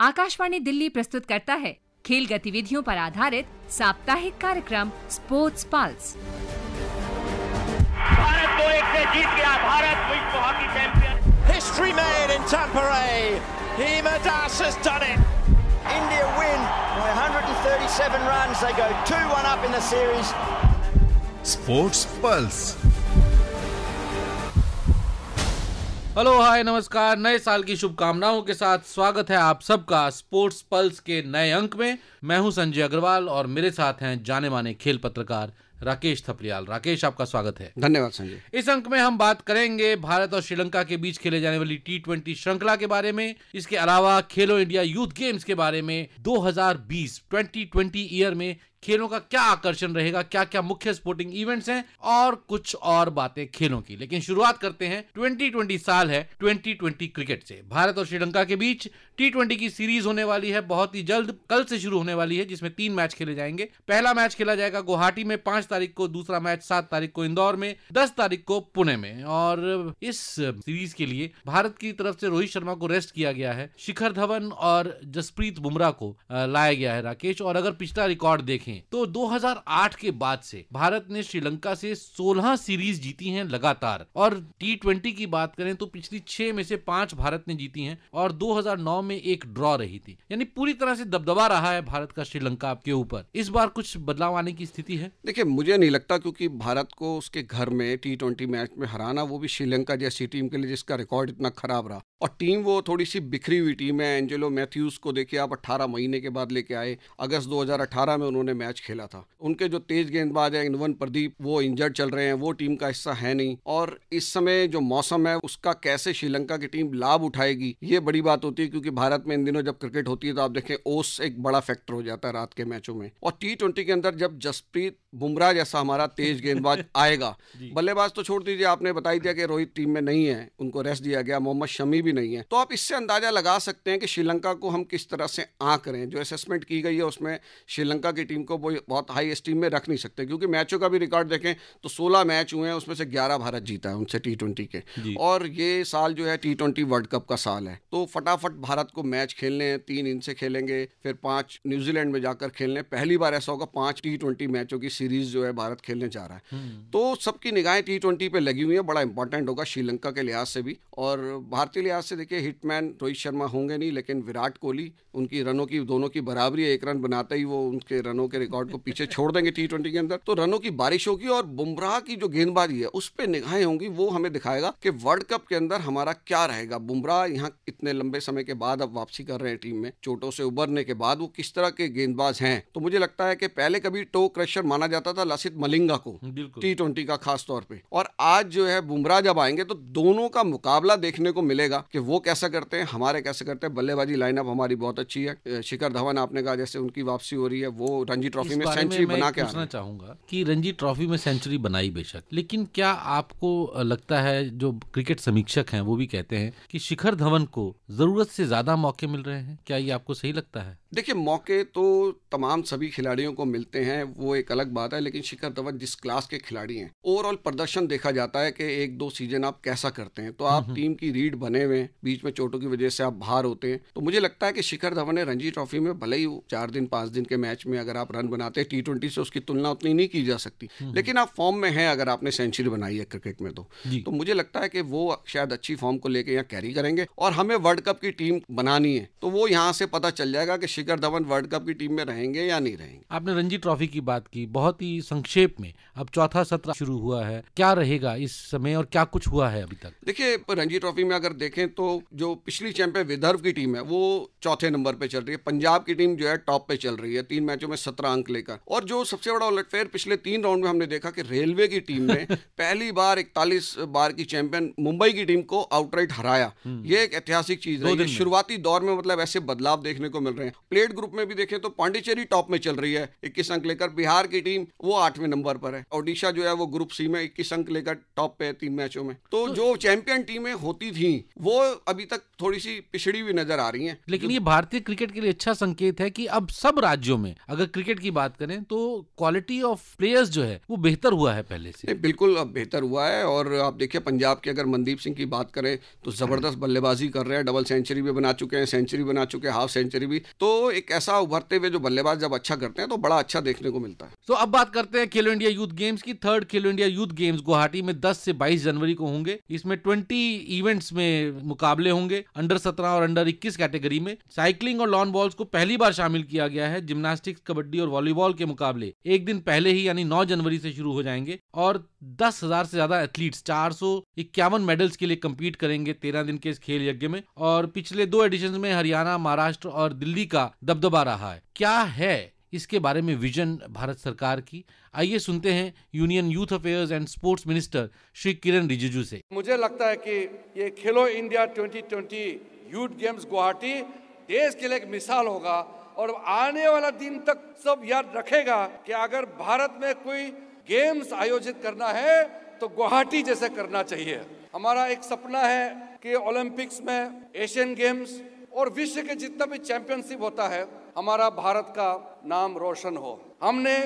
आकाशवाणी दिल्ली प्रस्तुत करता है खेल गतिविधियों पर आधारित साप्ताहिक कार्यक्रम स्पोर्ट्स पल्स। भारत 2-1 से जीत गया। भारत विश्व hockey champion. History made in Tampere. Hima Das has done it. India win by 137 runs. They go 2-1 up in the series. Sports pulse. Hello hi नमस्कार, नए साल की शुभकामनाओं के साथ स्वागत है आप सबका स्पोर्ट्स पल्स के नए अंक में। मैं हूं संजय अग्रवाल और मेरे साथ हैं जाने माने खेल पत्रकार राकेश थपलियाल। राकेश, आपका स्वागत है। धन्यवाद संजय। इस अंक में हम बात करेंगे भारत और श्रीलंका के बीच खेले जाने वाली T20 श्रृंखला के बारे में, इसके अलावा खेलो इंडिया यूथ गेम्स के बारे में, 2020 ईयर में खेलों का क्या आकर्षण रहेगा, क्या क्या मुख्य स्पोर्टिंग इवेंट्स हैं और कुछ और बातें खेलों की। लेकिन शुरुआत करते हैं, 2020 साल है 2020 क्रिकेट से। भारत और श्रीलंका के बीच T20 की सीरीज होने वाली है बहुत ही जल्द, कल से शुरू होने वाली है, जिसमें 3 मैच खेले जाएंगे। पहला मैच खेला जाएगा गुवाहाटी में 5 तारीख को, दूसरा मैच 7 तारीख को इंदौर में, 10 तारीख को पुणे में। और इस सीरीज के लिए भारत की तरफ से रोहित शर्मा को रेस्ट किया गया है, शिखर धवन और जसप्रीत बुमराह को लाया गया है राकेश। और अगर पिछला रिकॉर्ड देखें तो 2008 के बाद से भारत ने श्रीलंका से 16 सीरीज जीती हैं लगातार। और T20 की बात करें तो पिछली 6 में से 5 भारत ने जीती हैं और 2009 में एक ड्रॉ रही थी। यानी पूरी तरह से दबदबा रहा है भारत का श्रीलंका के ऊपर। इस बार कुछ बदलाव आने की स्थिति है? देखिए, मुझे नहीं लगता, क्योंकि भारत को उसके घर में T20 मैच में हराना, वो भी श्रीलंका जैसी टीम के लिए जिसका रिकॉर्ड इतना खराब रहा, और टीम वो थोड़ी सी बिखरी हुई टीम है। एंजेलो मैथ्यूज को देखिए आप, 18 महीने के बाद लेके आए। अगस्त 2018 में उन्होंने मैच खेला था। उनके जो तेज गेंदबाज है इनवन प्रदीप, वो इंजर्ड चल रहे हैं, वो टीम का हिस्सा है नहीं। और इस समय जो मौसम है उसका कैसे श्रीलंका की टीम लाभ उठाएगी, ये बड़ी बात होती है। क्योंकि भारत में इन दिनों जब क्रिकेट होती है तो आप देखें ओस एक बड़ा फैक्टर हो जाता है रात के मैचों में। और T20 के अंदर जब जसप्रीत बुमराह जैसा हमारा तेज गेंदबाज आएगा, बल्लेबाज तो छोड़ दीजिए, आपने बता ही दिया कि रोहित टीम में नहीं है, उनको रेस्ट दिया गया, मोहम्मद शमी भी नहीं है, तो आप इससे अंदाजा लगा सकते हैं कि श्रीलंका को हम किस तरह से आंक रहे हैं। जो असेसमेंट की गई है उसमें श्रीलंका की टीम को बहुत हाई एस्टीम में रख नहीं सकते, क्योंकि मैचों का भी रिकॉर्ड देखें तो 16 मैच हुए हैं, उसमें से 11 भारत जीता है उनसे T20 के। और ये साल जो है T20 वर्ल्ड कप का साल है, तो फटाफट भारत को मैच खेलने हैं। 3 इनसे खेलेंगे, फिर 5 न्यूजीलैंड में जाकर खेलने। पहली बार ऐसा होगा 5 T20 मैचों की सीरीज जो है भारत खेलने जा रहा है। तो सबकी निगाहें T20 पे लगी हुई है। बड़ा इंपॉर्टेंट होगा श्रीलंका के लिहाज से भी, और भारतीय लिहाज से देखिए हिटमैन रोहित शर्मा होंगे नहीं, लेकिन विराट कोहली, उनकी रनों की दोनों की बराबरी है, 1 रन बनाते ही वो उनके रनों के रिकॉर्ड को पीछे छोड़ देंगे T20 के अंदर। तो रनों की बारिश होगी और बुमराह की जो गेंदबाजी है उस पे निगाहें होंगी। वो हमें दिखाएगा कि वर्ल्ड कप के अंदर हमारा क्या रहेगा। बुमराह यहाँ इतने लंबे समय के बाद अब वापसी कर रहे हैं टीम में, चोटों से उबरने के बाद, वो किस तरह के गेंदबाज हैं। तो मुझे लगता है कि पहले कभी टो क्रशर माना जाता था लसित मलिंगा को T20 का खास तौर पे, और आज जो है बुमराह जब आएंगे तो दोनों का मुकाबला देखने को मिलेगा कि वो कैसा करते हैं, हमारे कैसे करते हैं। बल्लेबाजी लाइनअप हमारी बहुत अच्छी है। शिखर धवन, आपने कहा जैसे उनकी वापसी हो रही है, वो रणजी ट्रॉफी में सेंचुरी बना के पूछना चाहूंगा कि रणजी ट्रॉफी में सेंचुरी बनाई बेशक, लेकिन क्या आपको लगता है, जो क्रिकेट समीक्षक हैं वो भी कहते हैं कि शिखर धवन को जरूरत से ज्यादा मौके मिल रहे हैं, क्या ये आपको सही लगता है? देखिए, मौके तो तमाम सभी खिलाड़ियों को मिलते हैं, वो एक अलग बात है, लेकिन शिखर धवन जिस क्लास के खिलाड़ी हैं, ओवरऑल प्रदर्शन देखा जाता है कि 1-2 सीजन आप कैसा करते हैं। तो आप टीम की रीढ़ बने हुए, बीच में चोटों की वजह से आप बाहर होते हैं। तो मुझे लगता है कि शिखर धवन ने रणजी ट्रॉफी में भले ही 4 दिन 5 दिन के मैच में अगर आप रन बनाते हैं, T20 से उसकी तुलना उतनी नहीं की जा सकती, लेकिन आप फॉर्म में हैं अगर आपने सेंचुरी बनाई है क्रिकेट में तो मुझे लगता है कि वो शायद अच्छी फॉर्म को लेकर यहाँ कैरी करेंगे। और हमें वर्ल्ड कप की टीम बनानी है, तो वो यहाँ से पता चल जाएगा कि शिखर धवन वर्ल्ड कप की टीम में रहेंगे या नहीं रहेंगे। आपने रणजी ट्रॉफी की बात की बहुत ही संक्षेप में, अब चौथा सत्र शुरू हुआ है, क्या रहेगा इस समय और क्या कुछ हुआ है अभी तक? देखिए, रणजी ट्रॉफी में अगर देखें तो जो पिछली चैंपियन विदर्भ की टीम है वो चौथे नंबर पे चल रही है। पंजाब की टीम जो है टॉप पे चल रही है 3 मैचों में 17 अंक लेकर। और जो सबसे बड़ा उलटफेर पिछले 3 राउंड में हमने देखा कि रेलवे की टीम ने पहली बार 41 बार की चैंपियन मुंबई की टीम को आउटराइट हराया। ये एक ऐतिहासिक चीज है। शुरुआती दौर में मतलब ऐसे बदलाव देखने को मिल रहे हैं। प्लेट ग्रुप में भी देखें तो पांडिचेरी टॉप में चल रही है 21 अंक लेकर, बिहार की टीम वो 8वें नंबर पर है, ओडिशा जो है वो ग्रुप सी में 21 अंक लेकर टॉप पे है 3 मैचों में। तो जो चैंपियन टीमें होती थी वो अभी तक थोड़ी सी पिछड़ी हुई नजर आ रही हैं। लेकिन ये भारतीय क्रिकेट के लिए अच्छा संकेत है कि अब सब राज्यों में अगर क्रिकेट की बात करें तो क्वालिटी ऑफ प्लेयर्स जो है वो बेहतर हुआ है पहले से। बिल्कुल अब बेहतर हुआ है। और आप देखिए पंजाब के अगर मनदीप सिंह की बात करें तो जबरदस्त बल्लेबाजी कर रहे हैं, डबल सेंचुरी भी बना चुके हैं, सेंचुरी बना चुके हैं, हाफ सेंचुरी भी। तो एक ऐसा उभरते हुए जो बल्लेबाज जब अच्छा करते हैं तो बड़ा अच्छा देखने को मिलता है। तो अब बात करते हैं खेलो इंडिया यूथ गेम्स की। थर्ड खेलो इंडिया यूथ गेम्स गुवाहाटी में 10 से 22 जनवरी को होंगे। इसमें 20 इवेंट्स में मुकाबले होंगे अंडर 17 और अंडर 21 कैटेगरी में। साइकिलिंग और लॉन बॉल्स को पहली बार शामिल किया गया है। जिम्नास्टिक्स, कबड्डी और वॉलीबॉल के मुकाबले एक दिन पहले ही यानी 9 जनवरी से शुरू हो जाएंगे और 10,000 से ज्यादा एथलीट्स 451 मेडल्स के लिए compete करेंगे 13 दिन के इस खेल यज्ञ में। और पिछले 2 एडिशंस में हरियाणा, महाराष्ट्र और दिल्ली का दबदबा रहा है। क्या है इसके बारे में विजन भारत सरकार की? आइए सुनते हैं union youth affairs and sports minister Shri Kiran Rijiju से। मुझे लगता है कि ये खेलो इंडिया 2020 यूथ गेम्स गुवाहाटी देश के लिए एक मिसाल होगा और आने वाला दिन तक सब याद रखेगा कि अगर भारत में कोई गेम्स आयोजित करना है तो गुवाहाटी जैसे करना चाहिए। हमारा एक सपना है कि ओलंपिक्स में, एशियन गेम्स और विश्व के जितना भी चैंपियनशिप होता है हमारा भारत का नाम रोशन हो। हमने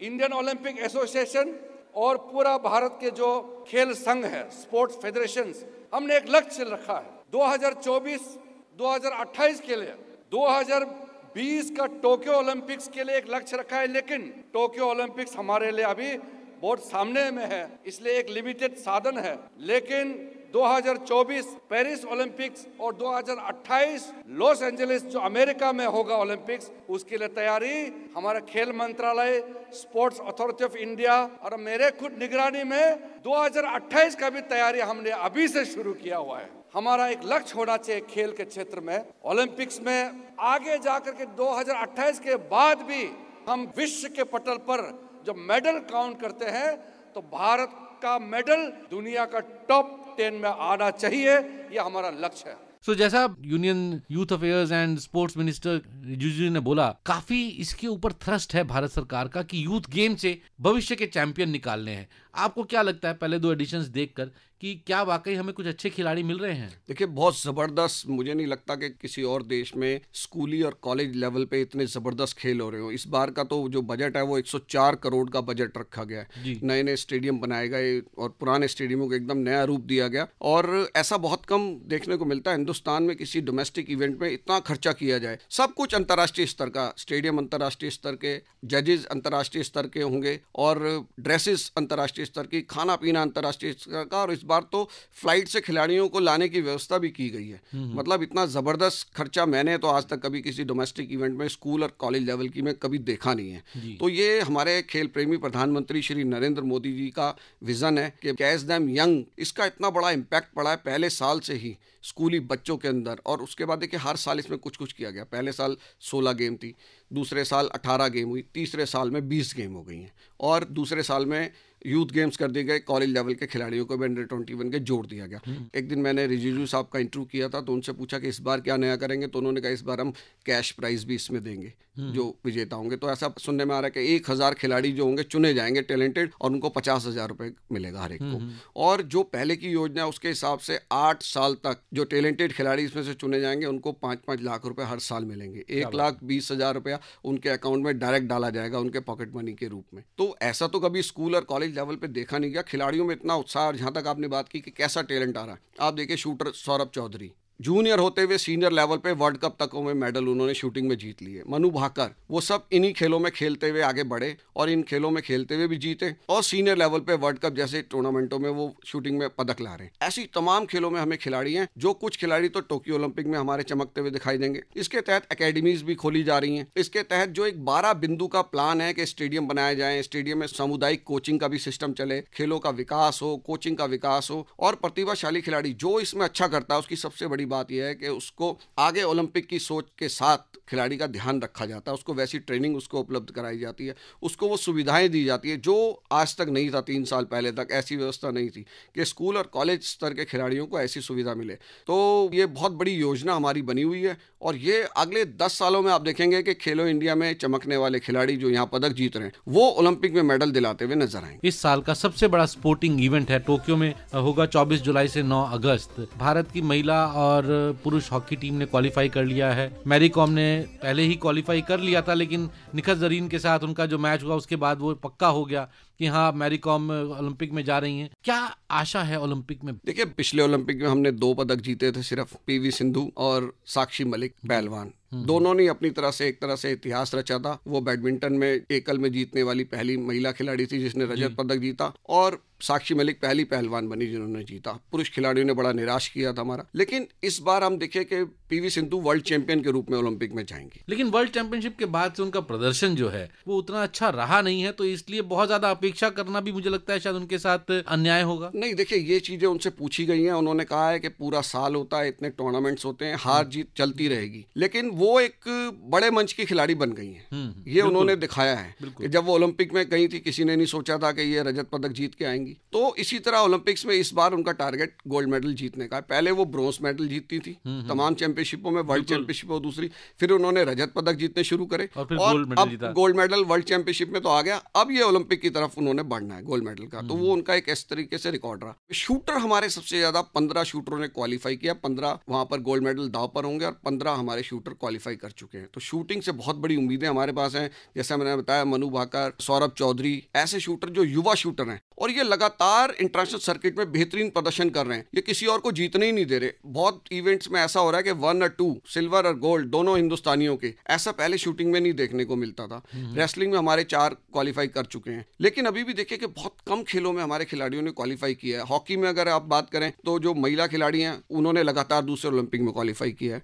इंडियन ओलंपिक एसोसिएशन और पूरा भारत के जो खेल संघ है, स्पोर्ट्स फेडरेशंस, हमने एक लक्ष्य रखा है 2024-2028 के लिए। 2020 का टोक्यो ओलंपिक्स के लिए एक लक्ष्य रखा है, लेकिन टोक्यो ओलंपिक्स हमारे लिए अभी बहुत सामने में है, इसलिए एक लिमिटेड साधन है। लेकिन 2024 पेरिस ओलंपिक्स और 2028 लॉस एंजलिस जो अमेरिका में होगा ओलंपिक्स, उसके लिए तैयारी हमारा खेल मंत्रालय, स्पोर्ट्स अथॉरिटी ऑफ इंडिया और मेरे खुद निगरानी में 2028 का भी तैयारी हमने अभी से शुरू किया हुआ है। हमारा एक लक्ष्य होना चाहिए खेल के क्षेत्र में, ओलंपिक्स में आगे जाकर के 2028 के बाद भी हम विश्व के पटल पर जो मेडल काउंट करते हैं तो भारत का मेडल दुनिया का टॉप 10 में आना चाहिए, ये हमारा लक्ष्य है। जैसा union youth affairs and sports minister Rijiju ने बोला, काफी इसके ऊपर थ्रस्ट है भारत सरकार का कि यूथ गेम से भविष्य के चैंपियन निकालने हैं। आपको क्या लगता है पहले 2 एडिशंस देखकर कि क्या वाकई हमें कुछ अच्छे खिलाड़ी मिल रहे हैं? देखिए बहुत ज़बरदस्त, मुझे नहीं लगता कि किसी और देश में स्कूली और कॉलेज लेवल पे इतने ज़बरदस्त खेल हो रहे हो। इस बार का तो जो बजट है वो 104 करोड़ का बजट रखा गया है। नए नए स्टेडियम बनाए गए और पुराने स्टेडियमों को एकदम नया रूप दिया गया और ऐसा बहुत कम देखने को मिलता है हिंदुस्तान में किसी डोमेस्टिक इवेंट में इतना खर्चा किया जाए। सब कुछ अंतर्राष्ट्रीय स्तर का, स्टेडियम अंतर्राष्ट्रीय स्तर के, जजेस अंतर्राष्ट्रीय स्तर के होंगे और ड्रेसेस अंतर्राष्ट्रीय स्तर की, खाना पीना अंतर्राष्ट्रीय स्तर का, और इस बार तो फ्लाइट से खिलाड़ियों को लाने की व्यवस्था भी की गई है। मतलब इतना ज़बरदस्त खर्चा मैंने तो आज तक कभी किसी डोमेस्टिक इवेंट में स्कूल और कॉलेज लेवल की में कभी देखा नहीं है। तो ये हमारे खेल प्रेमी प्रधानमंत्री श्री नरेंद्र मोदी जी का विज़न है कि कैच देम यंग, इसका इतना बड़ा इम्पैक्ट पड़ा है पहले साल से ही स्कूली बच्चों के अंदर। और उसके बाद देखिए हर साल इसमें कुछ कुछ किया गया। पहले साल 16 गेम थी, दूसरे साल 18 गेम हुई, तीसरे साल में 20 गेम हो गई हैं और दूसरे साल में यूथ गेम्स कर दिए गए, कॉलेज लेवल के खिलाड़ियों को भी अंडर 21 के जोड़ दिया गया। एक दिन मैंने रिजिजू साहब का इंटरव्यू किया था तो उनसे पूछा कि इस बार क्या नया करेंगे, तो उन्होंने कहा इस बार हम कैश प्राइज भी इसमें देंगे जो विजेता होंगे। तो ऐसा सुनने में आ रहा है कि 1000 खिलाड़ी जो होंगे चुने जाएंगे टैलेंटेड और उनको 50,000 रुपये मिलेगा हर एक को। और जो पहले की योजना है उसके हिसाब से 8 साल तक जो टैलेंटेड खिलाड़ी इसमें से चुने जाएंगे उनको 5-5 लाख रुपए हर साल मिलेंगे। 1,20,000 रुपया उनके अकाउंट में डायरेक्ट डाला जाएगा उनके पॉकेट मनी के रूप में। तो ऐसा तो कभी स्कूल और कॉलेज लेवल पे देखा नहीं गया। खिलाड़ियों में इतना उत्साह, और जहां तक आपने बात की कि कैसा टैलेंट आ रहा है, आप देखिए शूटर सौरभ चौधरी जूनियर होते हुए सीनियर लेवल पे वर्ल्ड कप तक में मेडल उन्होंने शूटिंग में जीत लिए। मनु भाकर, वो सब इन्हीं खेलों में खेलते हुए आगे बढ़े और इन खेलों में खेलते हुए भी जीते और सीनियर लेवल पे वर्ल्ड कप जैसे टूर्नामेंटों में वो शूटिंग में पदक ला रहे हैं। ऐसी तमाम खेलों में हमें खिलाड़ी हैं, जो कुछ खिलाड़ी तो टोक्यो ओलंपिक में हमारे चमकते हुए दिखाई देंगे। इसके तहत अकेडमीज भी खोली जा रही हैं। इसके तहत जो एक 12 बिंदु का प्लान है कि स्टेडियम बनाए जाए, स्टेडियम में सामुदायिक कोचिंग का भी सिस्टम चले, खेलों का विकास हो, कोचिंग का विकास हो और प्रतिभाशाली खिलाड़ी जो इसमें अच्छा करता है उसकी सबसे बड़ी बात यह है कि उसको आगे ओलंपिक की सोच के साथ खिलाड़ी का ध्यान रखा जाता है, उसको वैसी ट्रेनिंग उसको उपलब्ध कराई जाती है, उसको वो सुविधाएं दी जाती है जो आज तक नहीं था। 3 साल पहले तक ऐसी व्यवस्था नहीं थी कि स्कूल और कॉलेज स्तर के खिलाड़ियों को ऐसी सुविधा मिले। तो ये बहुत बड़ी योजना हमारी बनी हुई है और ये अगले 10 सालों में आप देखेंगे कि खेलो इंडिया में चमकने वाले खिलाड़ी जो यहाँ पदक जीत रहे हैं वो ओलंपिक में मेडल दिलाते हुए नजर आएंगे। इस साल का सबसे बड़ा स्पोर्टिंग इवेंट है, टोक्यो में होगा 24 जुलाई से 9 अगस्त। भारत की महिला और पुरुष हॉकी टीम ने क्वालिफाई कर लिया है। मैरी कॉम ने पहले ही क्वालिफाई कर लिया था, लेकिन निखत जरीन के साथ उनका जो मैच हुआ उसके बाद वो पक्का हो गया कि हाँ मैरी कॉम ओलंपिक में जा रही हैं। क्या आशा है ओलंपिक में? देखिए, पिछले ओलंपिक में हमने 2 पदक जीते थे सिर्फ, पीवी सिंधु और साक्षी मलिक पहलवान। दोनों ने अपनी तरह से एक तरह से इतिहास रचा था। वो बैडमिंटन में एकल में जीतने वाली पहली महिला खिलाड़ी थी जिसने रजत पदक जीता, और साक्षी मलिक पहली पहलवान बनी जिन्होंने जीता। पुरुष खिलाड़ियों ने बड़ा निराश किया था हमारा, लेकिन इस बार हम देखे कि पीवी सिंधु वर्ल्ड चैंपियन के रूप में ओलंपिक में जाएंगी। लेकिन वर्ल्ड चैंपियनशिप के बाद से उनका प्रदर्शन जो है वो उतना अच्छा रहा नहीं है, तो इसलिए बहुत ज्यादा अपेक्षा करना भी मुझे लगता है शायद उनके साथ अन्याय होगा। नहीं, देखिए, ये चीजें उनसे पूछी गई हैं। उन्होंने कहा है कि पूरा साल होता है, इतने टूर्नामेंट्स होते हैं, हार जीत चलती रहेगी, लेकिन वो एक बड़े मंच की खिलाड़ी बन गई हैं। ये उन्होंने दिखाया है कि जब वो ओलंपिक में गई थी किसी ने नहीं सोचा था कि ये रजत पदक जीत के आएंगी। तो इसी तरह ओलंपिक्स में इस बार उनका टारगेट गोल्ड मेडल जीतने का है। पहले वो ब्रोंज मेडल जीतती थी तमाम चैंपियनशिपों में, वर्ल्ड चैंपियनशिप और दूसरी, फिर उन्होंने रजत पदक जीतने शुरू करे और अब गोल्ड मेडल वर्ल्ड चैंपियनशिप में तो आ गया। अब ये ओलंपिक की तरफ उन्होंने बढ़ना है गोल्ड मेडल का, तो वो उनका एक इस तरीके से रिकॉर्ड रहा। शूटर हमारे सबसे ज्यादा 15 शूटरों ने क्वालिफाई किया, 15 वहां पर गोल्ड मेडल दाव पर होंगे और 15 हमारे शूटर क्वालिफाई कर चुके हैं। तो शूटिंग से बहुत बड़ी उम्मीदें हमारे पास हैं। जैसा मैंने बताया, मनु भाकर, सौरभ चौधरी, ऐसे शूटर जो युवा शूटर हैं और ये लगातार इंटरनेशनल सर्किट में बेहतरीन प्रदर्शन कर रहे हैं। ये किसी और को जीतने ही नहीं दे रहे। बहुत इवेंट्स में ऐसा हो रहा है कि 1 और 2 सिल्वर और गोल्ड दोनों हिंदुस्तानियों के, ऐसा पहले शूटिंग में नहीं देखने को मिलता था। रेसलिंग में हमारे 4 क्वालिफाई कर चुके हैं, लेकिन अभी भी देखिए कि बहुत कम खेलों में हमारे खिलाड़ियों ने क्वालिफाई किया है। हॉकी में अगर आप बात करें तो जो महिला खिलाड़ी हैं उन्होंने लगातार दूसरे ओलंपिक में क्वालिफाई किया है।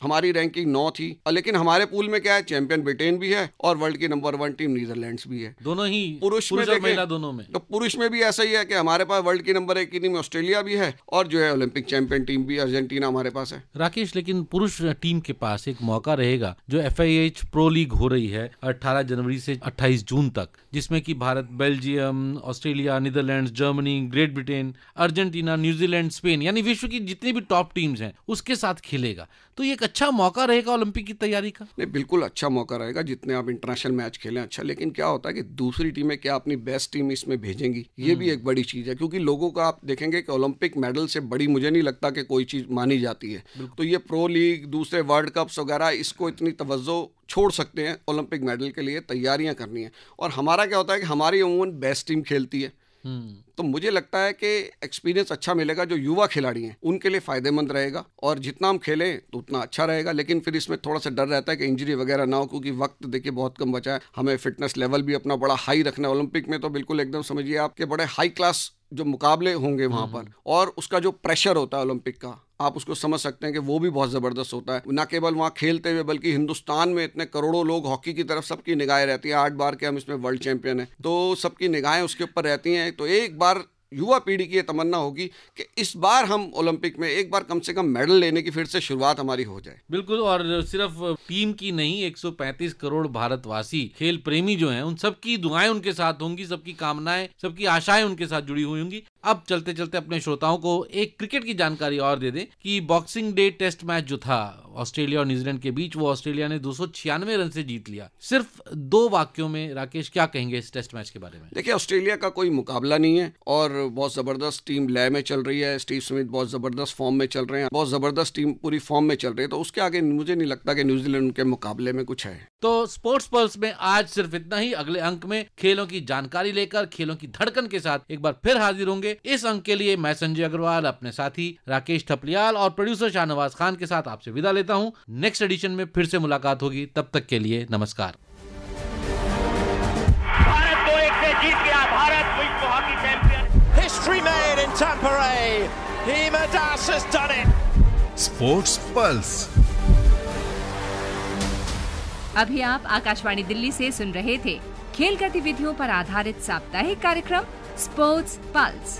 हमारी रैंकिंग 9 थी, लेकिन हमारे पूल में क्या है, चैंपियन ब्रिटेन भी है और वर्ल्ड की नंबर 1 टीम नीदरलैंड्स भी है। दोनों ही पुरुष में और महिला दोनों में। तो पुरुष में भी ऐसा ही है कि हमारे पास वर्ल्ड की नंबर 1 की टीम ऑस्ट्रेलिया भी है और जो है ओलंपिक चैंपियन टीम भी अर्जेंटीना हमारे पास है। राकेश, लेकिन पुरुष टीम के पास एक मौका रहेगा जो FIH प्रो लीग हो रही है 18 जनवरी से 28 जून तक, जिसमें कि Bharat, Belgium, Australia, Netherlands, Germany, great Britain, Argentina, New Zealand, Spain, यानी विश्व की जितनी भी टॉप टीम्स हैं उसके साथ खेलेगा। तो ये एक अच्छा मौका रहेगा ओलंपिक की तैयारी का। नहीं, बिल्कुल अच्छा मौका रहेगा। जितने आप इंटरनेशनल मैच खेलें अच्छा, लेकिन क्या होता है कि दूसरी टीमें क्या अपनी बेस्ट टीम इसमें भेजेंगी, ये भी एक बड़ी चीज है। क्योंकि लोगों का आप देखेंगे कि ओलंपिक मेडल से बड़ी मुझे नहीं लगता कि कोई चीज मानी जाती है। तो ये प्रो लीग, दूसरे वर्ल्ड कप्स वगैरह, इसको इतनी तवज्जो छोड़ सकते हैं। ओलंपिक मेडल के लिए तैयारियां करनी है। और हमारा क्या होता है कि हमारी अमूमन बेस्ट टीम खेलती है, तो मुझे लगता है कि एक्सपीरियंस अच्छा मिलेगा। जो युवा खिलाड़ी हैं उनके लिए फायदेमंद रहेगा और जितना हम खेलें तो उतना अच्छा रहेगा। लेकिन फिर इसमें थोड़ा सा डर रहता है कि इंजरी वगैरह ना हो, क्योंकि वक्त देखिए बहुत कम बचा है। हमें फिटनेस लेवल भी अपना बड़ा हाई रखना है। ओलंपिक में तो बिल्कुल एकदम समझिए आपके बड़े हाई क्लास जो मुकाबले होंगे वहां पर, और उसका जो प्रेशर होता है ओलंपिक का, आप उसको समझ सकते हैं कि वो भी बहुत ज़बरदस्त होता है। ना केवल वहाँ खेलते हुए बल्कि हिंदुस्तान में इतने करोड़ों लोग, हॉकी की तरफ सबकी निगाहें रहती हैं। 8 बार के हम इसमें वर्ल्ड चैंपियन हैं, तो सबकी निगाहें उसके ऊपर रहती हैं। तो एक बार युवा पीढ़ी की ये तमन्ना होगी कि इस बार हम ओलंपिक में एक बार कम से कम मेडल लेने की फिर से शुरुआत हमारी हो जाए। बिल्कुल, और सिर्फ टीम की नहीं, 135 करोड़ भारतवासी खेल प्रेमी जो हैं उन सबकी दुआएं उनके साथ होंगी, सबकी कामनाएं, सबकी आशाएं उनके साथ जुड़ी हुई होंगी। अब चलते चलते अपने श्रोताओं को एक क्रिकेट की जानकारी और दे दें कि बॉक्सिंग डे टेस्ट मैच जो था ऑस्ट्रेलिया और न्यूजीलैंड के बीच, वो ऑस्ट्रेलिया ने 296 रन से जीत लिया। सिर्फ 2 वाक्यों में राकेश क्या कहेंगे इस टेस्ट मैच के बारे में? देखिए, ऑस्ट्रेलिया का कोई मुकाबला नहीं है और बहुत जबरदस्त टीम लय में चल रही है। स्टीव स्मिथ बहुत जबरदस्त फॉर्म में चल रहे हैं, बहुत जबरदस्त टीम पूरी फॉर्म में चल रही है। तो उसके आगे मुझे नहीं लगता कि न्यूजीलैंड उनके मुकाबले में कुछ है। तो स्पोर्ट्स पल्स में आज सिर्फ इतना ही। अगले अंक में खेलों की जानकारी लेकर, खेलों की धड़कन के साथ एक बार फिर हाजिर होंगे। इस अंक के लिए मैं संजय अग्रवाल, अपने साथी राकेश थपलियाल और प्रोड्यूसर शाहनवाज खान के साथ आपसे विदा लेता हूं। नेक्स्ट एडिशन में फिर से मुलाकात होगी, तब तक के लिए नमस्कार। भारत 2-1 से जीत गया। भारत विश्व hockey champion. History made in Tampere. Hima Das has done it. Sports pulse. अभी आप आकाशवाणी दिल्ली से सुन रहे थे खेल गतिविधियों पर आधारित साप्ताहिक कार्यक्रम स्पोर्ट्स पल्स।